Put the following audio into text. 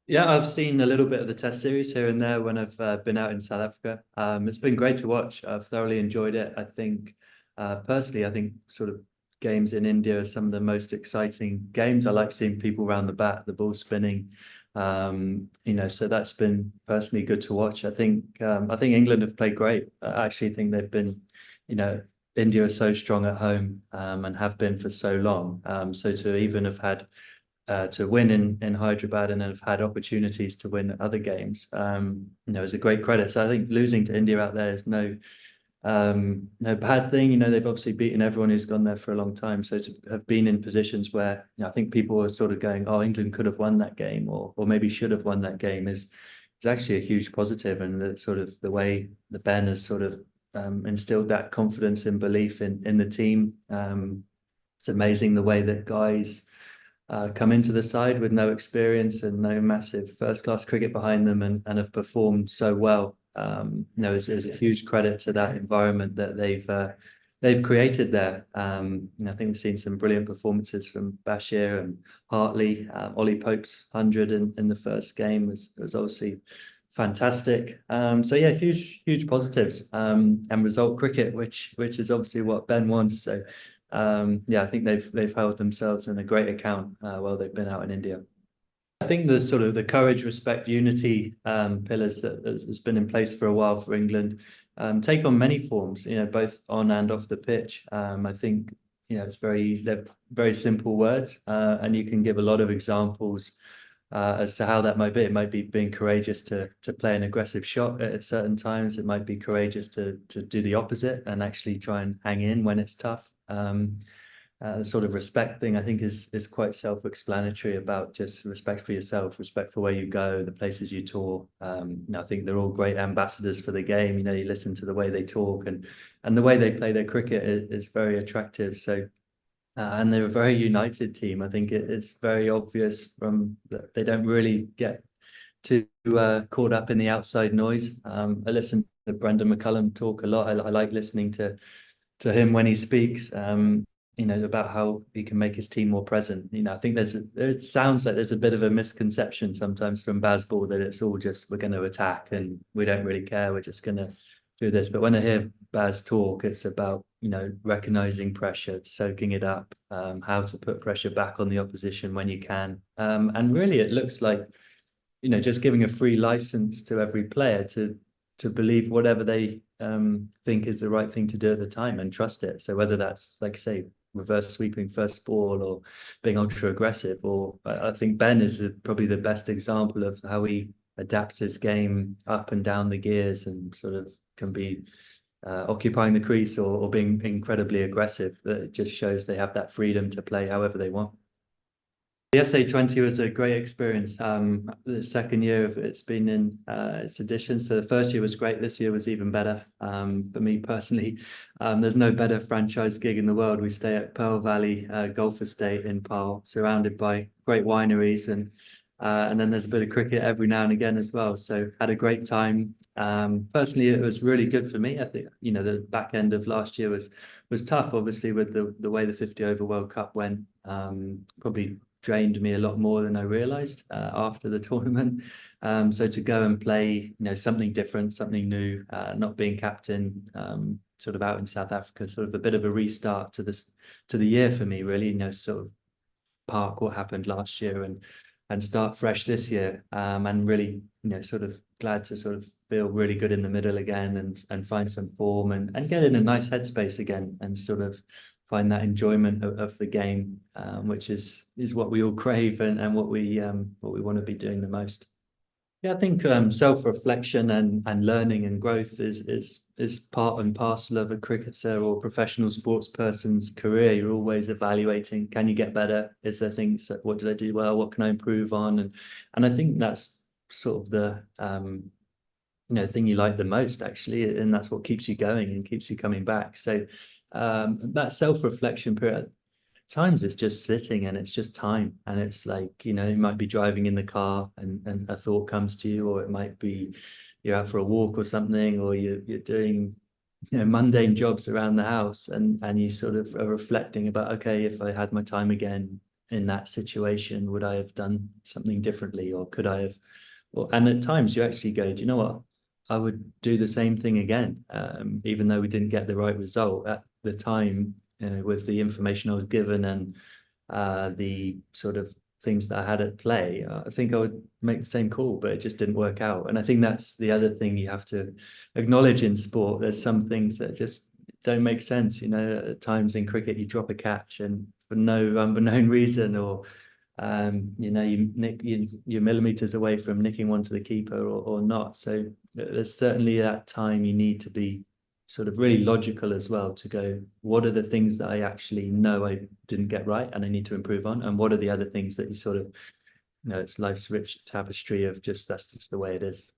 Yeah, I've seen a little bit of the test series here and there when I've been out in South Africa. It's been great to watch. I've thoroughly enjoyed it. I think, personally, I think sort of games in India are some of the most exciting games. I like seeing people around the bat, the ball spinning. So that's been personally good to watch. I think England have played great. I actually think they've been, you know, India is so strong at home, and have been for so long. So to even have had to win in Hyderabad and have had opportunities to win other games, is a great credit. So I think losing to India out there is no bad thing. They've obviously beaten everyone who's gone there for a long time. So to have been in positions where I think people are sort of going, "Oh, England could have won that game, or maybe should have won that game," is actually a huge positive. And the sort of the way the Ben has sort of instilled that confidence and belief in the team. It's amazing the way that guys come into the side with no experience and no massive first class cricket behind them, and have performed so well. Is a huge credit to that environment that they've created there. I think we've seen some brilliant performances from Bashir and Hartley. Ollie Pope's 100 in the first game was obviously fantastic. So yeah, huge positives. And result cricket, which is obviously what Ben wants. So yeah, I think they've held themselves in a great account while they've been out in India. I think the sort of the courage, respect, unity pillars that has been in place for a while for England take on many forms, both on and off the pitch. I think, it's very easy. They're very simple words, and you can give a lot of examples as to how that might be. It might be being courageous to play an aggressive shot at certain times. It might be courageous to do the opposite and actually try and hang in when it's tough. The sort of respect thing, I think, is quite self-explanatory about just respect for yourself, respect for where you go, the places you tour. I think they're all great ambassadors for the game. You listen to the way they talk, and the way they play their cricket is very attractive. So and they're a very united team. I think it's very obvious from that they don't really get too caught up in the outside noise. I listen to Brendan McCullum talk a lot. I like listening to him when he speaks. About how he can make his team more present. I think it sounds like there's a bit of a misconception sometimes from Bazball that it's all just we're going to attack and we don't really care. We're just going to do this. But when I hear Baz talk, it's about, recognizing pressure, soaking it up, how to put pressure back on the opposition when you can. And really, it looks like, just giving a free license to every player to believe whatever they think is the right thing to do at the time and trust it. So whether that's, like say, reverse sweeping first ball or being ultra aggressive, or I think Ben is probably the best example of how he adapts his game up and down the gears and sort of can be occupying the crease or being incredibly aggressive. That it just shows they have that freedom to play however they want. The SA20 was a great experience. The second year of it's been in its edition. So the first year was great. This year was even better. For me personally, there's no better franchise gig in the world. We stay at Pearl Valley Golf Estate in Pearl, surrounded by great wineries, and then there's a bit of cricket every now and again as well. So had a great time. Personally, it was really good for me. I think the back end of last year was tough, obviously, with the way the 50 over World Cup went. Probably drained me a lot more than I realized after the tournament. So to go and play, something different, something new, not being captain, sort of out in South Africa, sort of a bit of a restart to the year for me, really. Sort of park what happened last year and start fresh this year. And really, sort of glad to sort of feel really good in the middle again and find some form and get in a nice headspace again and sort of find that enjoyment of the game, which is what we all crave and what we want to be doing the most. Yeah, I think self-reflection and learning and growth is part and parcel of a cricketer or professional sports person's career. You're always evaluating, can you get better? Is there things that what did I do well? What can I improve on? And I think that's sort of the thing you like the most, actually, and that's what keeps you going and keeps you coming back. So that self-reflection period, times it's just sitting and it's just time, and it's like, you might be driving in the car and a thought comes to you, or it might be you're out for a walk or something, or you're doing mundane jobs around the house, and you sort of are reflecting about, okay, if I had my time again, in that situation, would I have done something differently, or could I have? And at times you actually go, do you know what? I would do the same thing again, even though we didn't get the right result at the time, with the information I was given and the sort of things that I had at play. I think I would make the same call, but it just didn't work out. And I think that's the other thing you have to acknowledge in sport. There's some things that just don't make sense. At times in cricket, you drop a catch and for no unbeknown reason, or you're millimeters away from nicking one to the keeper, or not. So there's certainly that time you need to be sort of really logical as well, to go, what are the things that I actually know I didn't get right and I need to improve on, and what are the other things that you sort of, it's life's rich tapestry of just, that's just the way it is.